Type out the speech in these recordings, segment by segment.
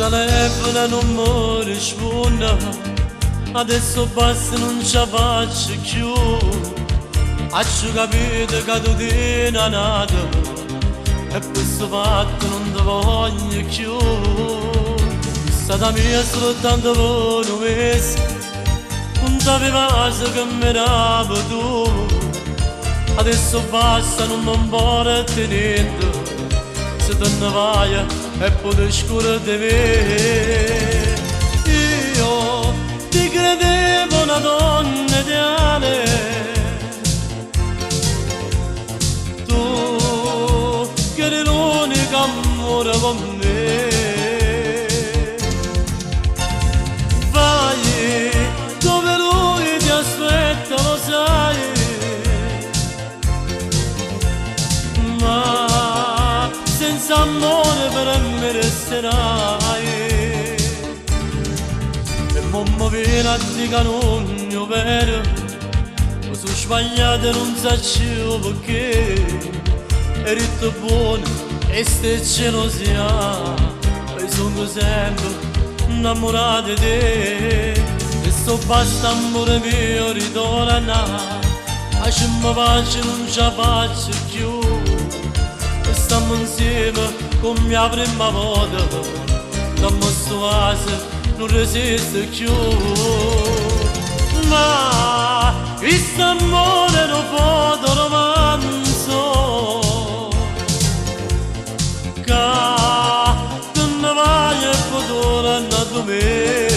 telefono non mi risponde, adesso basta non ci faccio più. Ho capito che tu ti nato e questo fatto non ti voglio più. È stata mia soltanto per un mese, non t'aveva che mi dava tu. Adesso basta, non mi importa niente, se te ne vai e poi scuro di me. Io ti credevo una donna ideale, tu che eri l'unico amore con me. Vai dove lui ti aspetta, lo sai, ma senza amore per me resterai. E mo mi viene a dire che non è vero, mi sono sbagliato e non so perché. Eri tu buono e stai gelosia, e sono sempre innamorato di te. E sto basta amore mio ritorna, a ci mi pace non ci faccio più. E stiamo insieme come la prima volta, dammi sto asse, non resisto più. Ma questo amore non può romanzo, tu ne vai e poi torna da me.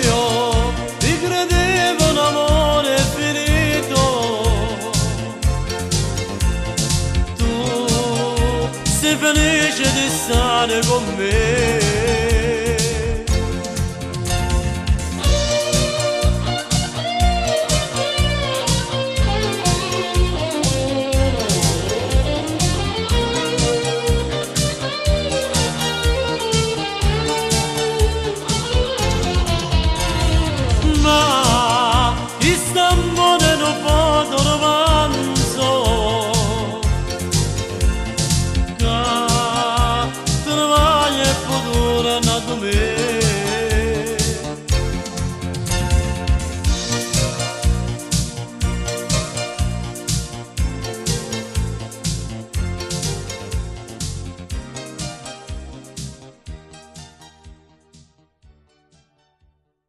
Io ti credevo un amore finito, tu sei felice di stare con me.